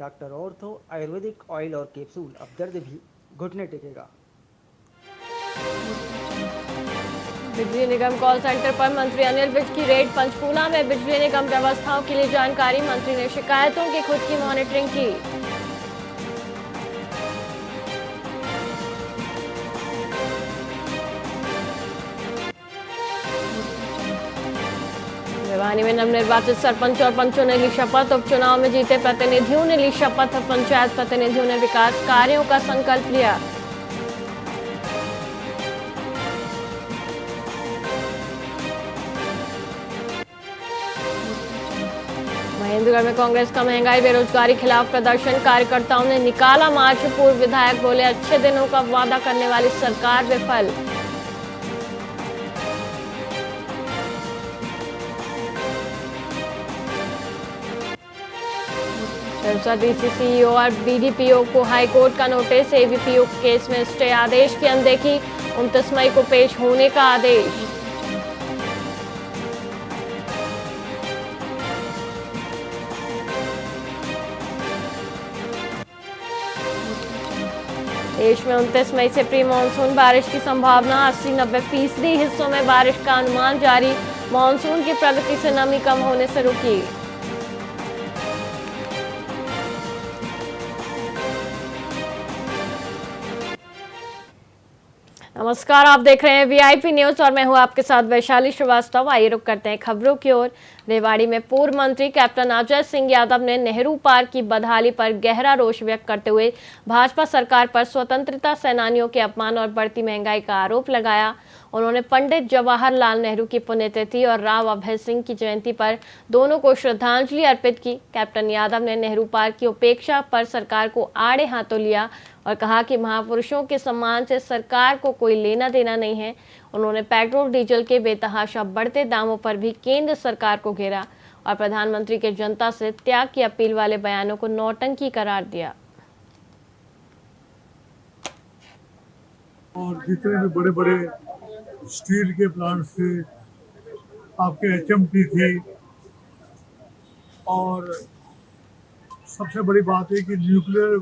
Doctor ortho Ayurvedic oil और capsule, अब दर्द भी घुटने टेकेगा। बिजली निगम कॉल सेंटर पर मंत्री अनिल विज की रेड। पंचकूला में बिजली निगम व्यवस्थाओं के लिए जानकारी, मंत्री ने शिकायतों की खुद की मॉनिटरिंग की। भिवानी में नवनिर्वाचित सरपंच और पंचों ने ली शपथ। उपचुनाव में जीते प्रतिनिधियों ने ली शपथ। पंचायत प्रतिनिधियों ने विकास कार्यों का संकल्प लिया। महेंद्रगढ़ में कांग्रेस का महंगाई बेरोजगारी खिलाफ प्रदर्शन। कार्यकर्ताओं ने निकाला मार्च। पूर्व विधायक बोले, अच्छे दिनों का वादा करने वाली सरकार विफल। डीसीसीईओ और बीडीपीओ को हाईकोर्ट का नोटिस। एबीपीओ केस में स्टे आदेश की अनदेखी। 29 मई को पेश होने का आदेश। देश में 29 मई से प्री मानसून बारिश की संभावना। 80-90% हिस्सों में बारिश का अनुमान जारी। मानसून की प्रगति से नमी कम होने से रुकी। नमस्कार, आप देख रहे हैं वीआईपी न्यूज और मैं हूं आपके साथ वैशाली श्रीवास्तव। आइए रुक करते हैं खबरों की ओर। रेवाड़ी में पूर्व मंत्री कैप्टन अजय सिंह यादव ने नेहरू पार्क की बदहाली पर गहरा रोष व्यक्त करते हुए भाजपा सरकार पर स्वतंत्रता सेनानियों के अपमान और बढ़ती महंगाई का आरोप लगाया। उन्होंने पंडित जवाहरलाल नेहरू की पुण्यतिथि और राव अभय सिंह की जयंती पर दोनों को श्रद्धांजलि अर्पित की। कैप्टन यादव ने नेहरू पार्क की उपेक्षा पर सरकार को आड़े हाथों लिया और कहा कि महापुरुषों के सम्मान से सरकार को कोई लेना देना नहीं है। उन्होंने पेट्रोल डीजल के बेतहाशा बढ़ते दामों पर भी केंद्र सरकार को घेरा और प्रधानमंत्री के जनता से त्याग की अपील वाले बयानों को नौटंकी करार दिया। और जितने भी बड़े बड़े स्टील के प्लांट्स थे, आपके एचएमटी थी, और सबसे बड़ी बात है कि nuclear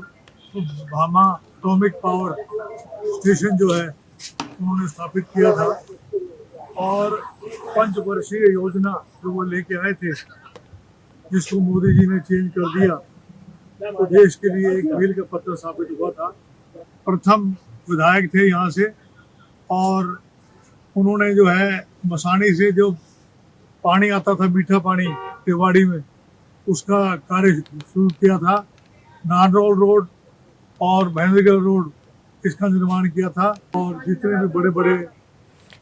Bhama atomic power station जो है उन्होंने स्थापित किया था। और 5 वर्षीय योजना जो वो लेके आए थे, जिसको मोदी जी ने चेंज कर दिया, तो देश के लिए एक मील का पत्थर साबित हुआ था। प्रथम विधायक थे यहाँ से, और उन्होंने जो है मसानी से जो पानी आता था, मीठा पानी रेवाड़ी में, उसका कार्य शुरू किया था। नारनौल रोड और महेंद्रगढ़ रोड, इसका निर्माण किया था। और जितने भी बड़े बड़े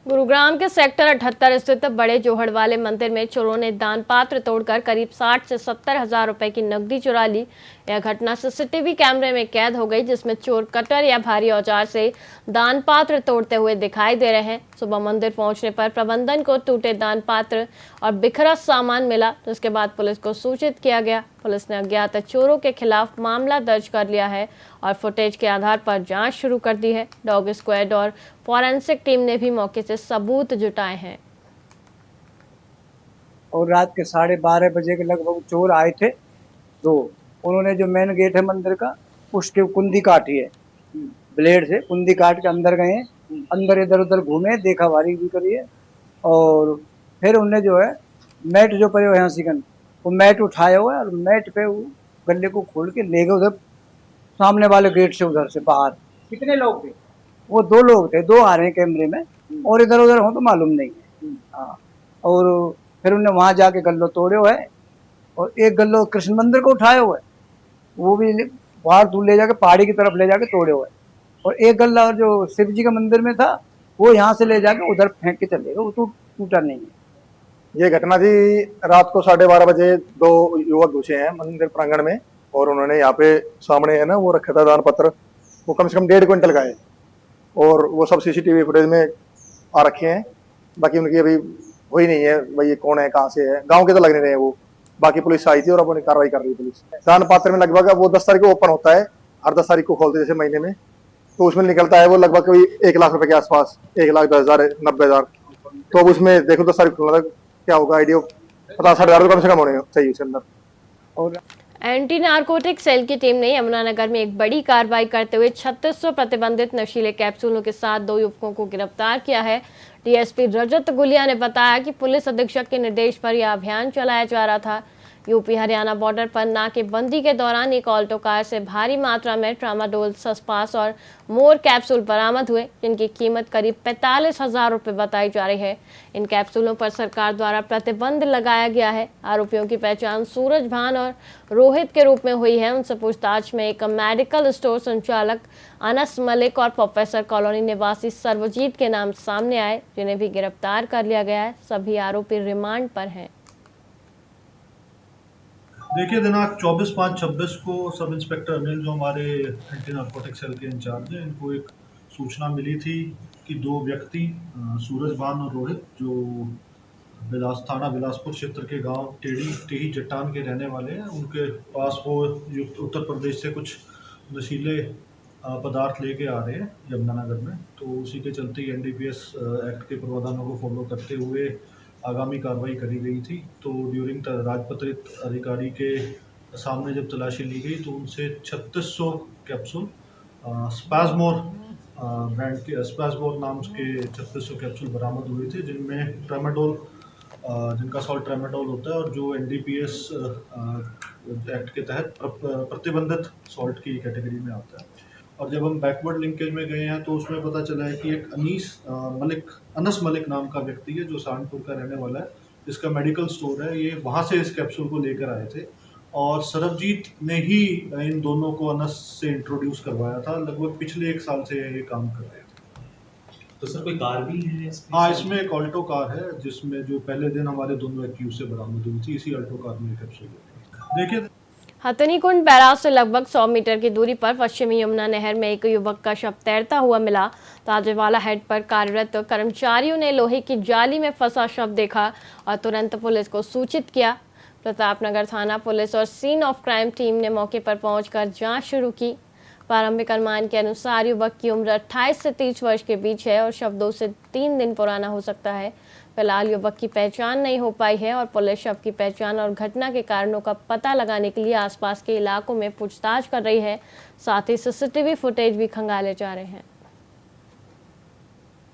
गुरुग्राम के सेक्टर 78 स्थित बड़े जोहड़ वाले मंदिर में चोरों ने दान पात्र तोड़कर करीब 60 से 70 हजार रुपए की नकदी चुरा ली। यह घटना सीसीटीवी कैमरे में कैद हो गई, जिसमें चोर कटर या भारी औजार से दान पात्र तोड़ते हुए दिखाई दे रहे हैं। सुबह मंदिर पहुंचने पर प्रबंधन को टूटे दान पात्र और बिखरा सामान मिला, जिसके बाद पुलिस को सूचित किया गया। पुलिस ने अज्ञात चोरों के खिलाफ मामला दर्ज कर लिया है और फुटेज के आधार पर जांच शुरू कर दी है। डॉग स्क्वाड और फॉरेंसिक टीम ने भी मौके से सबूत जुटाए हैं। और रात के 12:30 बजे के लगभग चोर आए थे। तो उन्होंने जो मेन गेट है मंदिर का, उसके कुंडी काटी है, ब्लेड से कुंडी काट के अंदर गए। अंदर इधर उधर घूमे, देखा वारी भी करी है। और फिर उन्हें जो है मैट जो पड़े हुए हैं सिकन, वो मैट उठाया हुआ है और मैट पे वो गले को खोल के ले गए उधर सामने वाले गेट से, उधर से बाहर। कितने लोग थे? वो 2 लोग थे, 2 आ रहे हैं कैमरे में, और इधर उधर हो तो मालूम नहीं है। हाँ, और फिर उन्हें वहां जाके गल्लो तोड़े हुए है, और एक गल्लो कृष्ण मंदिर को उठाए हुए, वो भी बाहर दूर ले जाके पहाड़ी की तरफ ले जाके तोड़े हुए, और एक गल्ला जो शिव जी के मंदिर में था, वो यहाँ से ले जाके उधर फेंक के चले गए, वो तो टूटा नहीं है। ये घटना जी रात को 12:30 बजे 2 युवक घुसे हैं मंदिर प्रांगण में, और उन्होंने यहाँ पे सामने है ना वो रखा था दान पत्र, वो कम से कम 1.5 क्विंटल का है, और वो सब सीसीटीवी फुटेज में आ रखे हैं। बाकी उनकी अभी हुई नहीं है, भाई ये कौन है, कहाँ से है, गांव के तो लग नहीं रहे हैं वो। बाकी पुलिस आई थी और अपनी कार्रवाई कर रही है पुलिस। दान पात्र में लगभग वो 10 तारीख को ओपन होता है, हर 10 तारीख को खोलते जैसे महीने में, तो उसमें निकलता है वो लगभग कोई 1 लाख रुपए के आसपास, 1,10,000 90,000। तो अब उसमें देखो 10 तारीख खुलना था, क्या होगा आइडिया, 50-60 हजार कम से कम होने चाहिए उसके अंदर। और एंटी नारकोटिक सेल की टीम ने यमुनानगर में एक बड़ी कार्रवाई करते हुए 3600 प्रतिबंधित नशीले कैप्सूलों के साथ 2 युवकों को गिरफ्तार किया है। डीएसपी रजत गुलिया ने बताया कि पुलिस अधीक्षक के निर्देश पर यह अभियान चलाया जा रहा था। यूपी हरियाणा बॉर्डर पर नाकेबंदी के दौरान एक ऑल्टो कार से भारी मात्रा में ट्रामाडोल, सस्पास और मोर कैप्सूल बरामद हुए, जिनकी कीमत करीब 45,000 रुपये बताई जा रही है। इन कैप्सूलों पर सरकार द्वारा प्रतिबंध लगाया गया है। आरोपियों की पहचान सूरज भान और रोहित के रूप में हुई है। उनसे पूछताछ में एक मेडिकल स्टोर संचालक अनस मलिक और प्रोफेसर कॉलोनी निवासी सर्वजीत के नाम सामने आए, जिन्हें भी गिरफ्तार कर लिया गया है। सभी आरोपी रिमांड पर हैं। देखिए, दिनांक 24/5/26 को सब इंस्पेक्टर अनिल, जो हमारे एंटी नार्कोटिक सेल के इंचार्ज हैं, इनको एक सूचना मिली थी कि 2 व्यक्ति सूरज भान और रोहित, जो थाना बिलासपुर क्षेत्र के गांव टेही चट्टान के रहने वाले हैं, उनके पास वो उत्तर प्रदेश से कुछ नशीले पदार्थ लेके आ रहे हैं यमुनानगर में। तो उसी के चलते एनडीपीएस एक्ट के प्रावधानों को फॉलो करते हुए आगामी कार्रवाई करी गई थी। तो ड्यूरिंग राजपत्रित अधिकारी के सामने जब तलाशी ली गई तो उनसे 3600 कैप्सूल स्पैजमोर ब्रांड के स्पैजमोर नाम के 3600 कैप्सूल बरामद हुए थे, जिनमें ट्रामाडोल, जिनका सॉल्ट ट्रामाडोल होता है और जो एनडीपीएस एक्ट के तहत प्रतिबंधित सॉल्ट की कैटेगरी में आता है। और जब हम बैकवर्ड लिंकेज में गए हैं तो उसमें पता चला है कि एक अनस मलिक नाम का व्यक्ति है, जो सहारनपुर का रहने वाला है, जिसका मेडिकल स्टोर है। ये वहाँ से इस कैप्सूल को लेकर आए थे और सरबजीत ने ही इन दोनों को अनस से इंट्रोड्यूस करवाया था। लगभग पिछले 1 साल से ये काम कर रहे थे। तो सर कोई कार भी है? हाँ, इसमें एक ऑल्टो कार है, जिसमें जो पहले दिन हमारे दोनों एक्यूज से बरामद हुई थी, इसी ऑल्टो कार में कैप्सूल। देखिए, हथनीकुंड बैराज से लगभग 100 मीटर की दूरी पर पश्चिमी यमुना नहर में एक युवक का शव तैरता हुआ मिला। ताजेवाला हेड पर कार्यरत कर्मचारियों ने लोहे की जाली में फंसा शव देखा और तुरंत पुलिस को सूचित किया। प्रतापनगर थाना पुलिस और सीन ऑफ क्राइम टीम ने मौके पर पहुंचकर जांच शुरू की। प्रारंभिक अनुमान के अनुसार युवक की उम्र 28 से 30 वर्ष के बीच है और शव 2 से 3 दिन पुराना हो सकता है। फिलहाल युवक की पहचान नहीं हो पाई है और पुलिस शव की पहचान और घटना के कारणों का पता लगाने के लिए आसपास के इलाकों में पूछताछ कर रही है। साथ ही सीसीटीवी फुटेज भी खंगाले जा रहे हैं।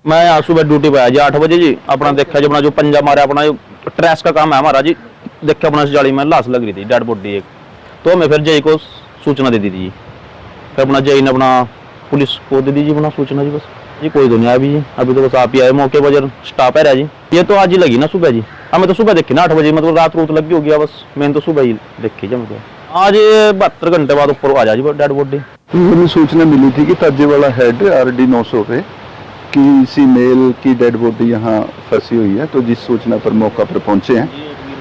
मैं आज सुबह ड्यूटी पे आया जी 8 बजे जी। अपना देखा जी, अपना जो पंजा मारा, अपना ट्रेस का काम है हमारा जी। देखा अपना जाली में लाश लग रही थी, डेड बॉडी एक। तो हमें फिर जय को सूचना दे दी थी। फिर अपना जय ने अपना पुलिस को दे दी जी अपना सूचना जी। बस जी कोई तो नहीं आया जी, अभी तो बस आप ही आए मौके पर। जर स्टाफ है जी, ये तो आज ही लगी ना सुबह जी। हमें तो सुबह देखी ना 8 बजे, मतलब रात लग गई होगी। बस मैंने तो सुबह ही देखी जी। हमको आज 72 घंटे बाद ऊपर आ जा जी डेड बॉडी। मुझे सूचना मिली थी कि ताजेवाला हेड RD 900 पे किसी मेल की डेड बॉडी यहाँ फंसी हुई है। तो जिस सूचना पर मौका पर पहुंचे हैं,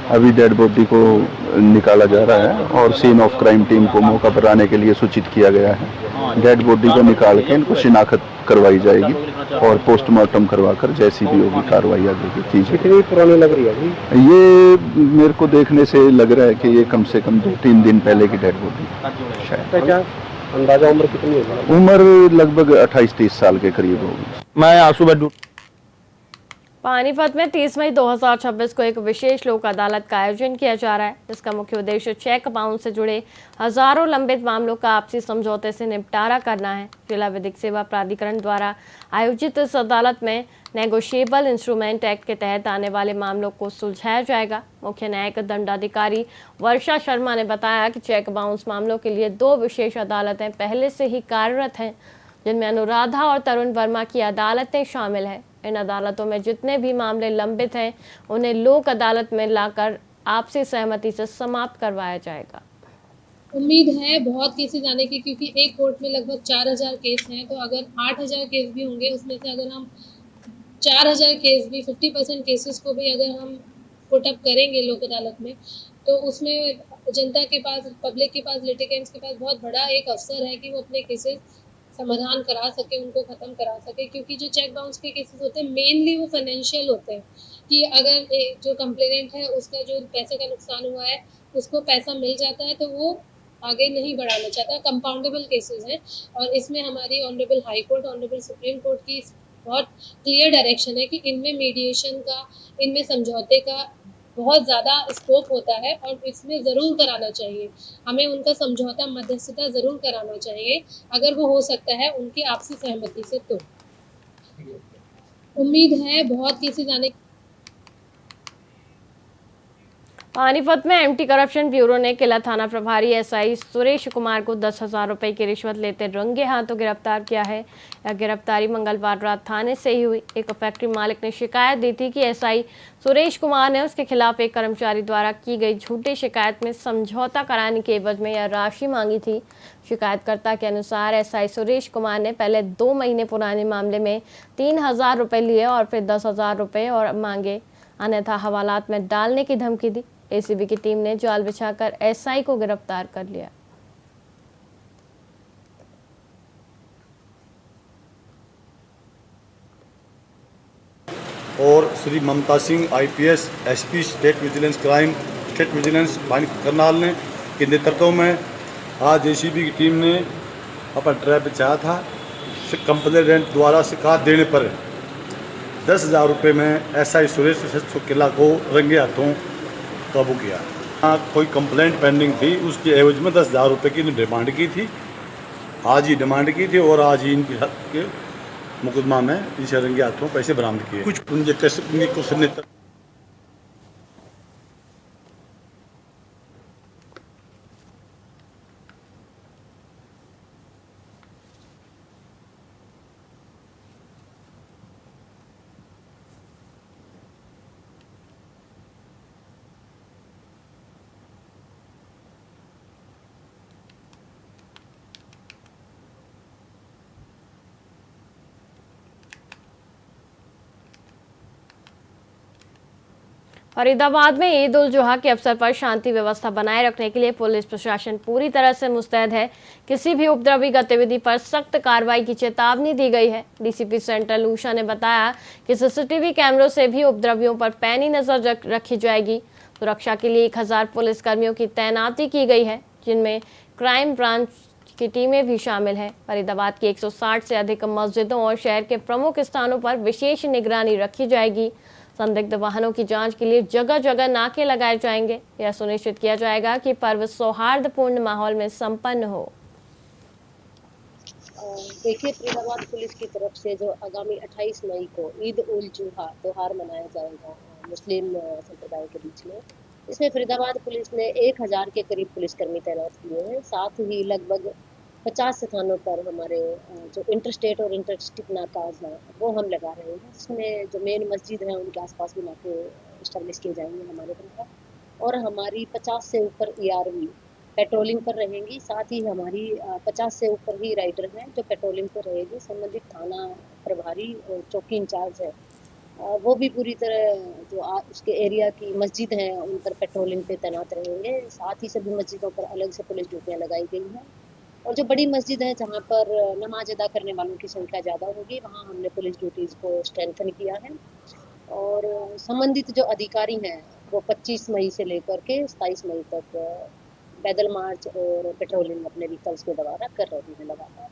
अभी डेड बॉडी को निकाला जा रहा है और सीन ऑफ क्राइम टीम को मौका पर आने के लिए सूचित किया गया है। डेड बॉडी को निकाल के इनको शिनाख्त करवाई जाएगी और पोस्टमार्टम करवाकर जैसी भी होगी कार्रवाई आगे की की जाएगी। कितनी पुरानी लग रही है? ये मेरे को देखने से लग रहा है कि ये कम से कम 2-3 दिन पहले की डेड बॉडी शायद। क्या अंदाजा उम्र कितनी होगी? उम्र लगभग 28-30 साल के करीब होगी। मैं आज सुबह पानीपत में 30 मई 2026 को एक विशेष लोक अदालत का आयोजन किया जा रहा है, जिसका मुख्य उद्देश्य चेक बाउंस से जुड़े हजारों लंबित मामलों का आपसी समझौते से निपटारा करना है। जिला विधिक सेवा प्राधिकरण द्वारा आयोजित इस अदालत में नेगोशिएबल इंस्ट्रूमेंट एक्ट के तहत आने वाले मामलों को सुलझाया जाएगा। मुख्य न्यायिक दंडाधिकारी वर्षा शर्मा ने बताया कि चेक बाउंस मामलों के लिए 2 विशेष अदालतें पहले से ही कार्यरत हैं, जिनमें अनुराधा और तरुण वर्मा की अदालतें शामिल हैं। इन अदालतों में जितने भी मामले लंबित हैं, उन्हें लोक अदालत में लाकर आपसी सहमति से समाप्त करवाया जाएगा। उम्मीद है बहुत केसेस आने की, क्योंकि एक कोर्ट में लगभग 4000 केस हैं। तो अगर 8000 केस भी होंगे, उसमें से अगर हम 4000 केस भी 50% केसेस को भी अगर हम पुट अप करेंगे लोक अदालत में, तो उसमें जनता के पास, पब्लिक के पास, लिटिगेंट्स के पास बहुत बड़ा एक अवसर है कि वो अपने केसेस समाधान करा सके, उनको ख़त्म करा सके। क्योंकि जो चेक बाउंस के केसेस होते हैं मेनली वो फाइनेंशियल होते हैं, कि अगर जो कंप्लेनेंट है उसका जो पैसे का नुकसान हुआ है उसको पैसा मिल जाता है तो वो आगे नहीं बढ़ाना चाहता। कंपाउंडेबल केसेस हैं और इसमें हमारी honourable high court, honourable supreme court की बहुत क्लियर डायरेक्शन है कि इनमें मीडिएशन का, इनमें समझौते का बहुत ज़्यादा स्कोप होता है और इसमें ज़रूर कराना चाहिए। हमें उनका समझौता मध्यस्थता ज़रूर कराना चाहिए, अगर वो हो सकता है उनकी आपसी सहमति से तो। उम्मीद है बहुत केसेस आने। पानीपत में एंटी करप्शन ब्यूरो ने किला थाना प्रभारी एसआई सुरेश कुमार को 10,000 रुपए की रिश्वत लेते रंगे हाथों गिरफ्तार किया है। यह गिरफ्तारी मंगलवार रात थाने से ही हुई। एक फैक्ट्री मालिक ने शिकायत दी थी कि एसआई सुरेश कुमार ने उसके खिलाफ एक कर्मचारी द्वारा की गई झूठी शिकायत में समझौता कराने के एवज में यह राशि मांगी थी। शिकायतकर्ता के अनुसार एसआई सुरेश कुमार ने पहले 2 महीने पुराने मामले में 3,000 रुपए लिए और फिर 10,000 रुपए और मांगे, अन्यथा हवालात में डालने की धमकी दी। एसीबी की टीम ने जाल बिछाकर एसआई को गिरफ्तार कर लिया। और Shri Mamta Singh IPS SP state vigilance crime state vigilance Karnal ने के नेतृत्व में आज एसीबी की टीम ने अपना ट्रैप बिछाया था। कंप्लेनेंट द्वारा शिकायत देने पर 10,000 रुपये में एसआई सुरेश किला को रंगे हाथों काबू किया। कोई कंप्लेंट पेंडिंग थी, उसके एवज में 10,000 रुपये की डिमांड की थी। आज ही डिमांड की थी और आज ही इनके मुकदमा में इनसे रंगे हाथों पैसे बरामद किए। कुछ कुछ नेता फरीदाबाद में ईद उल जुहा के अवसर पर शांति व्यवस्था बनाए रखने के लिए पुलिस प्रशासन पूरी तरह से मुस्तैद है। किसी भी उपद्रवी गतिविधि पर सख्त कार्रवाई की चेतावनी दी गई है। डीसीपी सेंट्रल उषा ने बताया कि सीसीटीवी कैमरों से भी उपद्रवियों पर पैनी नजर रखी जाएगी। सुरक्षा के लिए 1000 पुलिस कर्मियों की तैनाती की गई है, जिनमें क्राइम ब्रांच की टीमें भी शामिल हैं। फरीदाबाद की 160 से अधिक मस्जिदों और शहर के प्रमुख स्थानों पर विशेष निगरानी रखी जाएगी। संदिग्ध वाहनों की जांच के लिए जगह जगह नाके लगाए जाएंगे। यह सुनिश्चित किया जाएगा कि पर्व सौहार्दपूर्ण माहौल में संपन्न हो। देखिए, फरीदाबाद पुलिस की तरफ से जो आगामी 28 मई को ईद उल जुहा त्योहार मनाया जाएगा मुस्लिम संप्रदाय के बीच में, इसमें फरीदाबाद पुलिस ने 1000 के करीब पुलिसकर्मी तैनात किए हैं। साथ ही लगभग 50 स्थानों पर हमारे जो इंटरस्टेट और इंटरस्टिक नाकाज हैं वो हम लगा रहे हैं, जिसमें जो मेन मस्जिद हैं उनके आसपास भी नाके इस्टेब्लिश किए जाएंगे हमारे द्वारा। और हमारी 50 से ऊपर ERV पेट्रोलिंग पर रहेंगी। साथ ही हमारी 50 से ऊपर ही राइडर हैं जो पेट्रोलिंग पर रहेगी। संबंधित थाना प्रभारी और चौकी इंचार्ज है वो भी पूरी तरह जो उसके एरिया की मस्जिद हैं उन पर पेट्रोलिंग पे तैनात रहेंगे। साथ ही सभी मस्जिदों पर अलग से पुलिस ड्यूटियाँ लगाई गई हैं। और जो बड़ी मस्जिद है जहाँ पर नमाज अदा करने वालों की संख्या ज़्यादा होगी, वहाँ हमने पुलिस ड्यूटीज़ को स्ट्रेंथन किया है। और संबंधित जो अधिकारी हैं वो 25 मई से लेकर के 27 मई तक पैदल मार्च और पेट्रोलिंग अपने व्हीकल्स के द्वारा कर रहे हैं लगातार।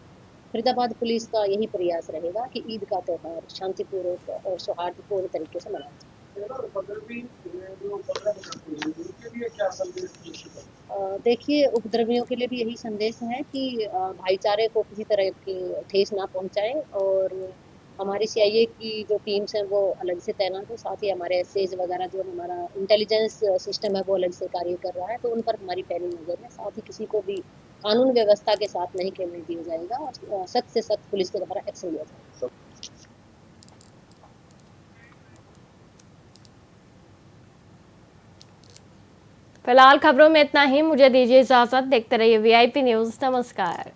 फरीदाबाद पुलिस का यही प्रयास रहेगा कि ईद का त्यौहार शांतिपूर्वक और सौहार्दपूर्ण तरीके से मनाया जाए। देखिए, उपद्रवियों के लिए भी यही संदेश है कि भाईचारे को किसी तरह की ठेस ना पहुंचाएं। और हमारी CIA की जो टीम्स हैं वो अलग से तैनात है। साथ ही हमारे SAs वगैरह जो हमारा इंटेलिजेंस सिस्टम है वो अलग से कार्य कर रहा है, तो उन पर हमारी पैनी नजर है। साथ ही किसी को भी कानून व्यवस्था के साथ नहीं खेलने दिया जाएगा और सख्त से सख्त पुलिस के द्वारा एक्शन लिया जाएगा। फिलहाल खबरों में इतना ही। मुझे दीजिए इजाजत। देखते रहिए VIP न्यूज़। नमस्कार।